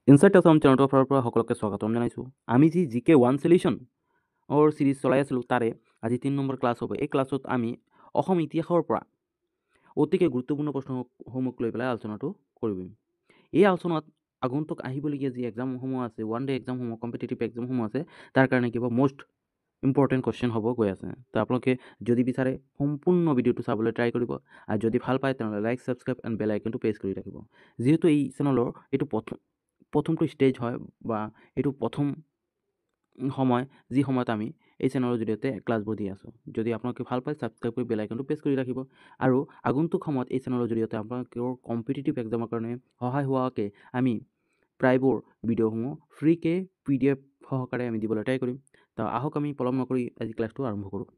Insight Assam চেনেলটোৰ ফালৰ পৰা সকলোকে স্বাগতম জনাইছোঁ। আমি যি জিকে 1 সলিউশ্যন চিৰিজ চলাই আছিলোঁ তাৰে আজি 3 নম্বৰ ক্লাছ হ'ব। এই ক্লাছত আমি অসম ইতিহাসৰ পৰা অতিকে গুৰুত্বপূৰ্ণ প্ৰশ্নসমূহ লৈ পেলাই আলোচনাটো কৰিম। এই আলোচনাত আগন্তুক আহিবলগীয়া যি এক্সামসমূহ আছে, ওৱান ডে এক্সামসমূহ, কম্পিটিটিভ এক্সামসমূহ আছে, তাৰ কাৰণে কিবা মষ্ট ইম্পৰ্টেণ্ট কুৱেশ্যন হ'ব গৈ আছে। তো আপোনালোকে যদি বিচাৰে সম্পূৰ্ণ ভিডিঅ'টো চাবলৈ ট্ৰাই কৰিব, আৰু যদি ভাল পায় তেনেহ'লে লাইক, ছাবস্ক্ৰাইব এণ্ড বেল আইকনটো প্ৰেছ কৰি ৰাখিব। যিহেতু এই চেনেলৰ এইটো প্ৰথমটো ষ্টেজ হয় বা এইটো প্ৰথম সময়, যি সময়ত আমি এই চেনেলৰ জৰিয়তে ক্লাছবোৰ দি আছোঁ। যদি আপোনালোকে ভাল পায় ছাবস্ক্ৰাইব কৰি বেল আইকনটো প্ৰেছ কৰি ৰাখিব, আৰু আগন্তুক সময়ত এই চেনেলৰ জৰিয়তে আপোনালোকৰ কম্পিটিটিভ এক্সামৰ কাৰণে সহায় হোৱাকৈ আমি প্ৰায়বোৰ ভিডিঅ'সমূহ ফ্ৰীকৈ PDF সহকাৰে আমি দিবলৈ ট্ৰাই কৰিম। তো আহক আমি পলম নকৰি আজি ক্লাছটো আৰম্ভ কৰোঁ।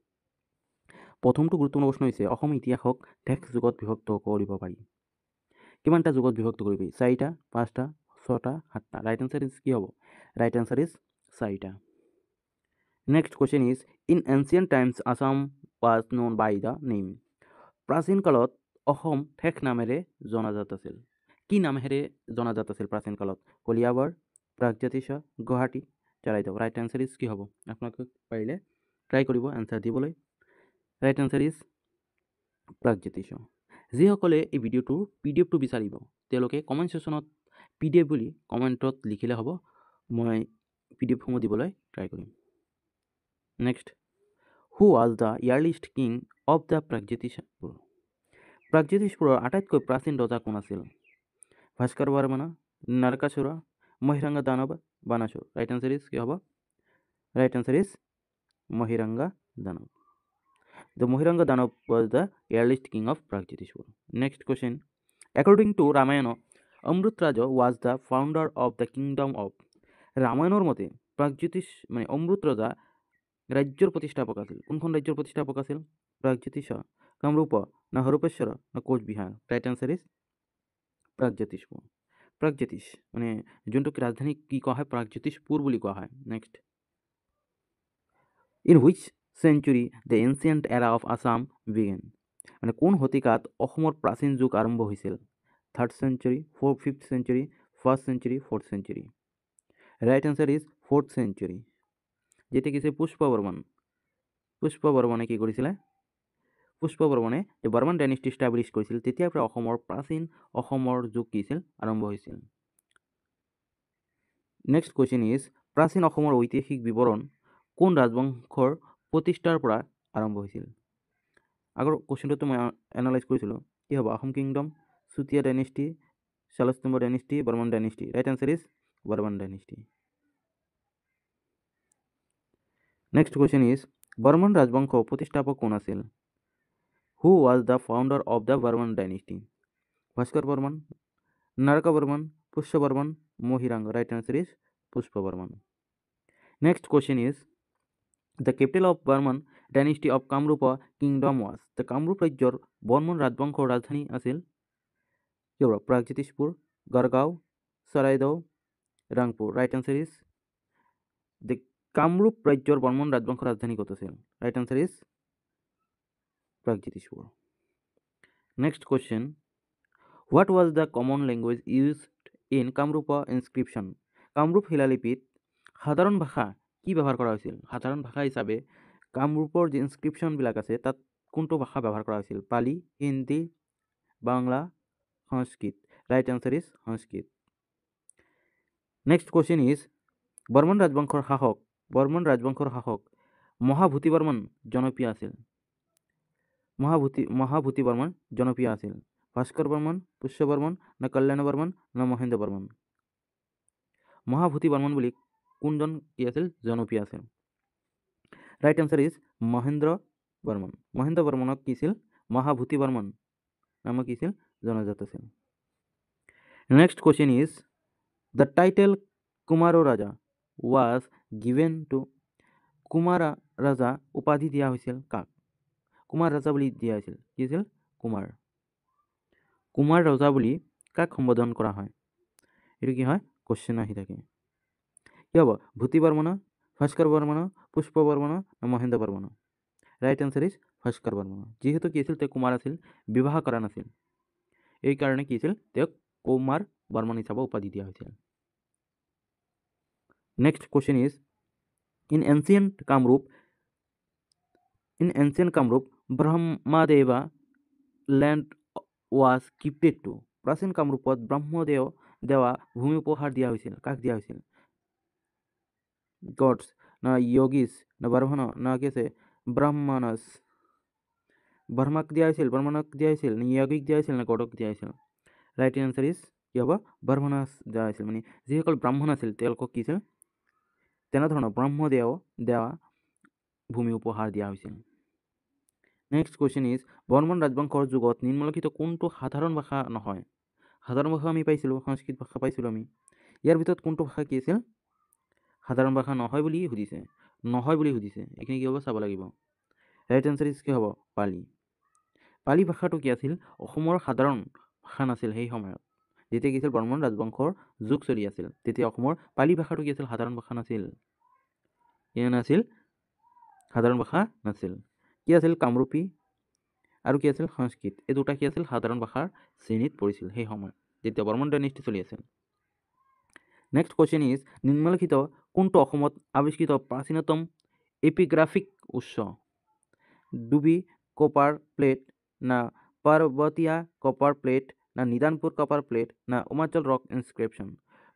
প্ৰথমটো গুৰুত্বপূৰ্ণ প্ৰশ্ন হৈছে অসম ইতিহাসক ঠেক যুগত বিভক্ত কৰিব পাৰি। কিমানটা যুগত বিভক্ত কৰিবি? 4টা, 5টা, 6টা, 7টা। ৰাইট আনচাৰ ইজ কি হ'ব? ৰাইট আনচাৰ ইজ 4টা। Next question is in ancient times Assam was known by the name. প্ৰাচীন কালত অসম ঠেক নামেৰে জনাজাত আছিল। কি নামেৰে জনাজাত আছিল প্ৰাচীন কালত? Kaliabor, Pragjyotish, Guwahati, Charaideo. Right answer is কি হ'ব? আপোনালোকে পাৰিলে ট্ৰাই কৰিব এনচাৰ দিবলৈ। Right answer is Pragjyotish. যিসকলে এই ভিডিঅ'টোৰ PDF টো বিচাৰিব তেওঁলোকে কমেণ্ট ছেশ্যনত PDF বুলি কমেণ্টত লিখিলে হ'ব, মই PDF সমূহ দিবলৈ ট্ৰাই কৰিম। Next, who was the earliest king of the Pragjyotishpur. প্ৰাগজ্যোতিষপুৰৰ আটাইতকৈ প্ৰাচীন ৰজা কোন আছিল? Bhaskar Varman, Narakasur, Mahiranga Danav, Banasur. Right answer is কি হ'ব? Right answer is Mahiranga Danav. The Mohiranga Danav was the earliest king of Pragjyotishpur. Next question. According to Ramayana, Amrutraja was the founder of the kingdom of. ৰামায়ণৰ মতে প্ৰাগজ্যোতিষ অমৃত ৰজা ৰাজ্যৰ প্ৰতিষ্ঠাপক আছিল। কোনখন ৰাজ্যৰ প্ৰতিষ্ঠাপক আছিল? প্ৰাগজ্যোতিষ, কামৰূপ, না হৰূপেশ্বৰ, না Coochbehar. Right answer is Pragjyotishpur. Pragjyotish যোনটোক ৰাজধানী কি কোৱা হয়? প্ৰাগজ্যোতিষপুৰ বুলি কোৱা হয়। Next, in which century the ancient era of Assam began. কোন শতিকাত অসমৰ প্ৰাচীন যুগ আৰম্ভ হৈছিল? 3rd century, 5th century, 1st century, 4th century. Right answer is 4th century. যেটা কিছু পুষ্পবৰ্মন। পুষ্পবৰ্মনে কি কৰিছিলে? পুষ্পবৰ্মনে যে বৰ্মন ডাইনেষ্টি ষ্টাব্লিছ কৰিছিল তেতিয়াৰ পৰা অসমৰ যুগ কি আছিল? আৰম্ভ হৈছিল। নেক্সট কুৱেশ্যন ইজ প্ৰাচীন অসমৰ ঐতিহাসিক বিৱৰণ কোন ৰাজবংশৰ প্ৰতিষ্ঠাৰ পৰা আৰম্ভ হৈছিল? আগৰ কুৱেশ্যনটো মই এনালাইজ কৰিছিলোঁ। কি হ'ব? Ahom kingdom, Chutiya dynasty, Salastambha dynasty, Varman dynasty. Right answer is Varman dynasty. Next question is Varman ৰাজবংশ প্ৰতিষ্ঠাপক কোন আছিল? Who was the founder of the Varman dynasty? Bhaskar Varman, Naraka Varman, Pushya Varman, Mahiranga. Right answer is Pushpa Varman. Next question is the capital of Varman dynasty of Kamrup kingdom was. The Kamrup ৰাজ্যৰ বৰ্মন ৰাজবংশৰ ৰাজধানী আছিল কি হ'ব? Pragjyotishpur, Garhgaon, Charaideo, Rangpur. Right answer is the Kamrup ৰাজ্যৰ বৰ্মন ৰাজবংশৰ ৰাজধানী ক'ত আছিল? Right answer is Pragjyotishpur. Next question, what was the common language used in Kamrup inscription. Kamrup শিলালিপিত সাধাৰণ ভাষা কি ব্যৱহাৰ কৰা হৈছিল? সাধাৰণ ভাষা হিচাপে কামৰূপৰ যি ইনস্ক্ৰিপশ্যনবিলাক আছে তাত কোনটো ভাষা ব্যৱহাৰ কৰা হৈছিল? Pali, Hindi, Bangla, Sanskrit. Right answer is Sanskrit. Next question is Varman ৰাজবংশৰ শাসক মহাভূতি বৰ্মন জনপ্ৰিয় আছিল। মহাভূতি বৰ্মন জনপ্ৰিয় আছিল। ভাস্কৰ বৰ্মন, পুষ্য বৰ্মন, না কল্যাণ বৰ্মন, না মহেন্দ্ৰ বৰ্মন। মহাভূতি বৰ্মন বুলি কোনজন কি আছিল? জনপ্ৰিয় আছিল। Right answer is Mahendra Varman. Mahendra বৰ্মনক কি আছিল? মহাভূতি বৰ্মন নামে কি আছিল? জনাজাত আছিল। Next question is the title Kumar Raja was given to. Kumar Raja উপাধি দিয়া হৈছিল কাক? কুমাৰ ৰাজা বুলি দিয়া হৈছিল। কি আছিল? কুমাৰ ৰজা বুলি কাক সম্বোধন কৰা হয়? এইটো কি হয়? কুৱেশ্যন আহি থাকে। কি হ'ব? Bhuti Varman, Bhaskar Varman, Pushpa Varman, Mahendra Varman. Right answer is Bhaskar Varman. যিহেতু কি আছিল? তেওঁ কুমাৰ আছিল, বিবাহ কৰা নাছিল, এইকাৰণে কি আছিল? তেওঁক কুমাৰ বৰ্মন হিচাপে উপাধি দিয়া হৈছিল। Next question is, in ancient Kamrup, Brahmadeva land was gifted to. প্ৰাচীন কামৰূপত ব্ৰহ্মদেৱ দেৱা ভূমি উপহাৰ দিয়া হৈছিল। কাক দিয়া হৈছিল? গডছ না য়োগীছ না ব্ৰাহ্মণ না কি আছে ব্ৰাহ্মণাস। ব্ৰহ্মাক দিয়া হৈছিল, ব্ৰাহ্মণক দিয়া হৈছিল, নে য়োগীক দিয়া হৈছিল, নে গডক দিয়া হৈছিল? ৰাইট এনচাৰ ইজ কি হ'ব? ব্ৰাহ্মণাস দিয়া হৈছিল। মানে যিসকল ব্ৰাহ্মণ আছিল তেওঁলোকক কি আছিল? তেনেধৰণৰ ব্ৰহ্মদেৱ দেৱা ভূমি উপহাৰ দিয়া হৈছিল। নেক্সট কুৱেশ্যন ইজ, বৰ্মন ৰাজবংশৰ যুগত নিম্নলিখিত কোনটো সাধাৰণ ভাষা নহয়? সাধাৰণ ভাষা আমি পাইছিলোঁ, সংস্কৃত ভাষা পাইছিলোঁ আমি। ইয়াৰ ভিতৰত কোনটো ভাষা কি আছিল? সাধাৰণ ভাষা নহয় বুলি সুধিছে। নহয় বুলি সুধিছে, এইখিনি কি হ'ব চাব লাগিব। ৰাইট এনচাৰ ইজ কি হ'ব? পালি। পালি ভাষাটো কি আছিল? অসমৰ সাধাৰণ ভাষা নাছিল সেই সময়ত। যেতিয়া কি আছিল বৰ্মন ৰাজবংশৰ যুগ চলি আছিল, তেতিয়া অসমৰ পালি ভাষাটো কি আছিল? সাধাৰণ ভাষা নাছিল। কি নাছিল? সাধাৰণ ভাষা নাছিল। কি আছিল? কামৰূপী আৰু কি আছিল? সংস্কৃত। এই দুটা কি আছিল? সাধাৰণ ভাষাৰ শ্ৰেণীত পৰিছিল সেই সময়ত, যেতিয়া বৰ্মন ডাইনেষ্টি চলি আছিল। নেক্সট কুৱেশ্যন ইজ, নিম্নলিখিত কোনটো অসমত আৱিষ্কৃত প্ৰাচীনতম এপিগ্ৰাফিক উৎস? ডুবি কপাৰ প্লেট, না পাৰ্বতীয়া কপাৰ প্লেট, না নিদানপুৰ কপাৰ প্লেট, না উমাচল ৰক ইনস্ক্ৰিপশ্যন।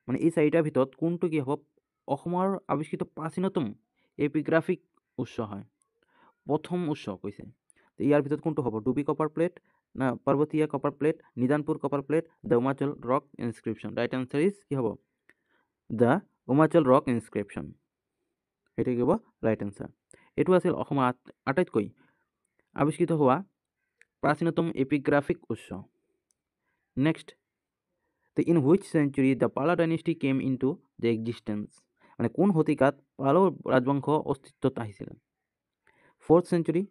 মানে এই চাৰিটাৰ ভিতৰত কোনটো কি হ'ব? অসমৰ আৱিষ্কৃত প্ৰাচীনতম এপিগ্ৰাফিক উৎস হয়। প্ৰথম উৎস কৈছে, ইয়াৰ ভিতৰত কোনটো হ'ব? ডুবি কপাৰ প্লেট, না Parbatiya copper plate, Nidhanpur copper plate, the Umachal rock inscription. Right answer is কি হ'ব? The Umachal rock inscription. সেইটো কি হ'ব? Right answer. এইটো আছিল অসমৰ আটাইতকৈ আৱিষ্কৃত হোৱা প্ৰাচীনতম এপিগ্ৰাফিক উৎস। Next, in which century the Pala dynasty came into the existence. মানে কোন শতিকাত পালো ৰাজবংশ অস্তিত্বত আহিছিল? 4th চেঞ্চুৰী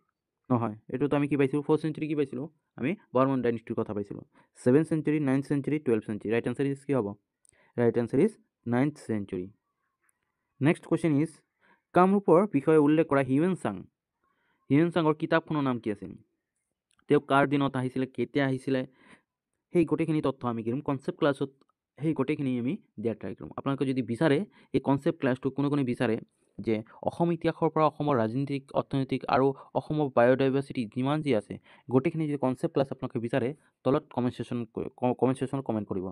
নহয়, এইটোতো আমি কি পাইছিলোঁ? 4th চেঞ্চুৰী কি পাইছিলোঁ? আমি বৰ্মন ডাইনেষ্টিৰ কথা পাইছিলোঁ। 7th century, 9th century, 12th century. Right answer is কি হ'ব? Right answer is 9th century. Next question is, কামৰূপৰ বিষয়ে উল্লেখ কৰা হিউৱেন চাং। হিউৱেন চাঙৰ কিতাপখনৰ নাম কি আছিল? তেওঁ কাৰ দিনত আহিছিলে, কেতিয়া আহিছিলে, সেই গোটেইখিনি তথ্য আমি কি কৰিম? কনচেপ্ট ক্লাছত সেই গোটেইখিনি আমি দিয়াৰ ট্ৰাই কৰিম। আপোনালোকে যদি বিচাৰে এই কনচেপ্ট ক্লাছটো কোনে বিচাৰে যে অসম ইতিহাসৰ পৰা অসমৰ ৰাজনীতিক, অৰ্থনৈতিক আৰু অসমৰ বায়'ডাইভাৰ্চিটি যিমান যি আছে গোটেইখিনি যদি কনচেপ্ট ক্লাছ আপোনালোকে বিচাৰে, তলত কমেণ্ট ছেশ্যনত কমেণ্ট কৰিব।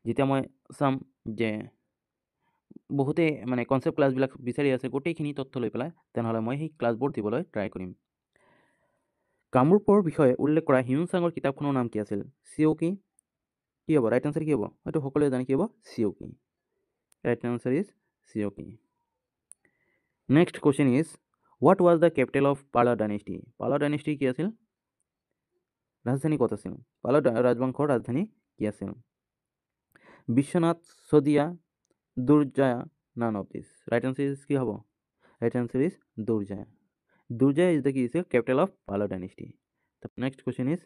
যেতিয়া মই চাম যে বহুতে মানে কনচেপ্ট ক্লাছবিলাক বিচাৰি আছে গোটেইখিনি তথ্য লৈ পেলাই, তেনেহ'লে মই সেই ক্লাছবোৰ দিবলৈ ট্ৰাই কৰিম। কামৰূপৰ বিষয়ে উল্লেখ কৰা হিউৱেন চাঙৰ কিতাপখনৰ নাম কি আছিল? চিঅ'কি। কি হ'ব? ৰাইট এনচাৰ কি হ'ব? হয়তো সকলোৱে জানে কি হ'ব? চিঅ'কি। ৰাইট এনচাৰ ইজ চিঅ'কি। Next question is, what was the capital of Pala dynasty? Pala dynasty কি আছিল? ৰাজধানী ক'ত আছিল? পালা ৰাজবংশৰ ৰাজধানী কি আছিল? Biswanath, Sadiya, Durjaya, none of this. Right answer is কি হ'ব? Right answer is Durjaya. Durjaya is the capital of Pala dynasty. The next question is,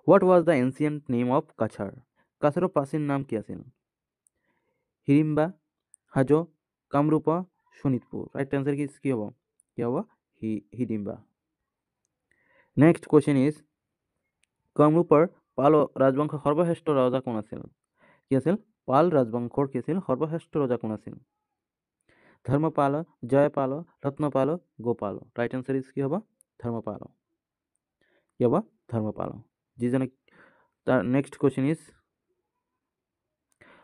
what was the ancient name of Kachar? Kachar প্রাচীন নাম কি আছিল? হিড়িম্বা, হাজো, কামরূপা, শোণিতপুর। রাইট অ্যান্সার কি হ'ব? কি হ'ব? হিড়িম্বা। নেক্সট কুৱেশ্যন ইজ, কামৰূপৰ পাল ৰাজবংশৰ সৰ্বশ্ৰেষ্ঠ ৰজা কোন আছিল? কি আছিল? পাল ৰাজবংশৰ কি আছিল? সৰ্বশ্ৰেষ্ঠ ৰজা কোন আছিল? Dharmapal, Jaypal, Ratnapal, Gopal. Right answer is কি হ'ব? ধৰ্মপাল। কি হ'ব? ধৰ্মপাল। যিজনে তাৰ নেক্সট কুৱেশ্যন ইজ,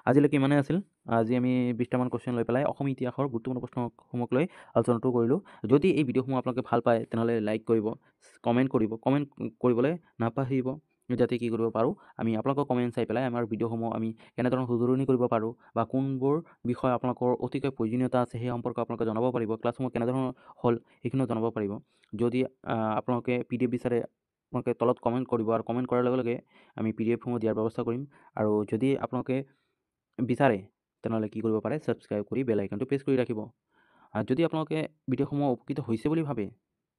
আজিলৈকে ইমানেই আছিল। আজি আমি 20টামান কুৱেশ্যন লৈ পেলাই অসম ইতিহাসৰ গুৰুত্বপূৰ্ণ প্ৰশ্নসমূহক লৈ আলোচনাটো কৰিলোঁ। যদি এই ভিডিঅ'সমূহ আপোনালোকে ভাল পায় তেনেহ'লে লাইক কৰিব, কমেণ্ট কৰিব। কমেণ্ট কৰিবলৈ নাপাহৰিব, যাতে কি কৰিব পাৰোঁ আমি আপোনালোকৰ কমেণ্ট চাই পেলাই আমাৰ ভিডিঅ'সমূহ আমি কেনেধৰণৰ শুধৰণি কৰিব পাৰোঁ বা কোনবোৰ বিষয় আপোনালোকৰ অতিকৈ প্ৰয়োজনীয়তা আছে সেই সম্পৰ্কে আপোনালোকে জনাব পাৰিব। ক্লাছসমূহ কেনেধৰণৰ হ'ল সেইখিনিও জনাব পাৰিব। যদি আপোনালোকে PDF বিচাৰে আপোনালোকে তলত কমেণ্ট কৰিব, আৰু কমেণ্ট কৰাৰ লগে লগে আমি PDFসমূহ দিয়াৰ ব্যৱস্থা কৰিম। আৰু যদি আপোনালোকে বিচাৰে তেনেহ'লে কি কৰিব পাৰে? ছাবস্ক্ৰাইব কৰি বেল আইকনটো প্ৰেছ কৰি ৰাখিব। আৰু যদি আপোনালোকে ভিডিঅ'সমূহ উপকৃত হৈছে বুলি ভাবে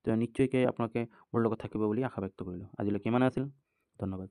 তেতিয়া নিশ্চয়কৈ আপোনালোকে মোৰ লগত থাকিব বুলি আশা ব্যক্ত কৰিলোঁ। আজিলৈকে ইমানে আছিল। ধন্যবাদ।